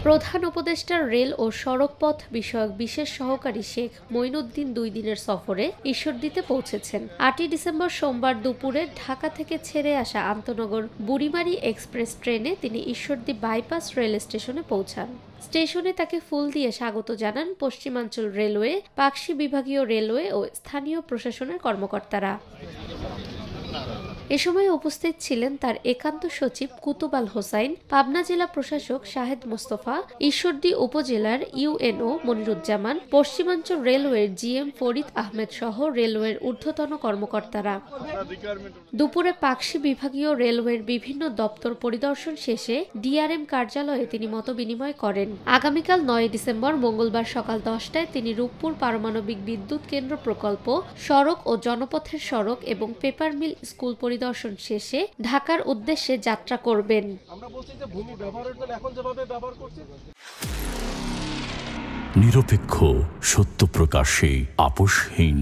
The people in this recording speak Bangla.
প্রধান উপদেষ্টার রেল ও সড়ক পথ বিষয়ক বিশেষ সহকারী শেখ মঈনুদ্দিন 2 দিনের সফরে ঈশ্বরদীতে পৌঁছেছেন। 8 ডিসেম্বর সোমবার দুপুরে ঢাকা থেকে ছেড়ে আসা আন্তনগর বুড়িমারি এক্সপ্রেস ট্রেনে তিনি ঈশ্বরদী বাইপাস রেল স্টেশনে পৌঁছান। স্টেশনে তাকে ফুল দিয়ে স্বাগত জানান পশ্চিমাঞ্চল রেলওয়ে, পাকশী বিভাগীয় রেলওয়ে ও স্থানীয় প্রশাসনের কর্মকর্তারা। এ সময় উপস্থিত ছিলেন তার একান্ত সচিব কুতুব আল হোসাইন, পাবনা জেলা প্রশাসক শাহেদ মোস্তফা, ঈশ্বরদী উপজেলার ইউএনও মনিরুজ্জামান, পশ্চিমাঞ্চল রেলওয়ের জিএম ফরিদ আহমেদ সহ রেলওয়ের ঊর্ধ্বতন কর্মকর্তারা। দুপুরে পাকশী বিভাগীয় রেলওয়ের বিভিন্ন দপ্তর পরিদর্শন শেষে ডিআরএম কার্যালয়ে তিনি মতবিনিময় করেন। আগামীকাল 9 ডিসেম্বর মঙ্গলবার সকাল 10টায় তিনি রূপপুর পারমাণবিক বিদ্যুৎ কেন্দ্র প্রকল্প, সড়ক ও জনপথের সড়ক এবং পেপার মিল স্কুল পরিদর্শন শেষে ঢাকার উদ্দেশ্যে যাত্রা করবেন। নিরপেক্ষ, সত্য প্রকাশে আপোষহীন।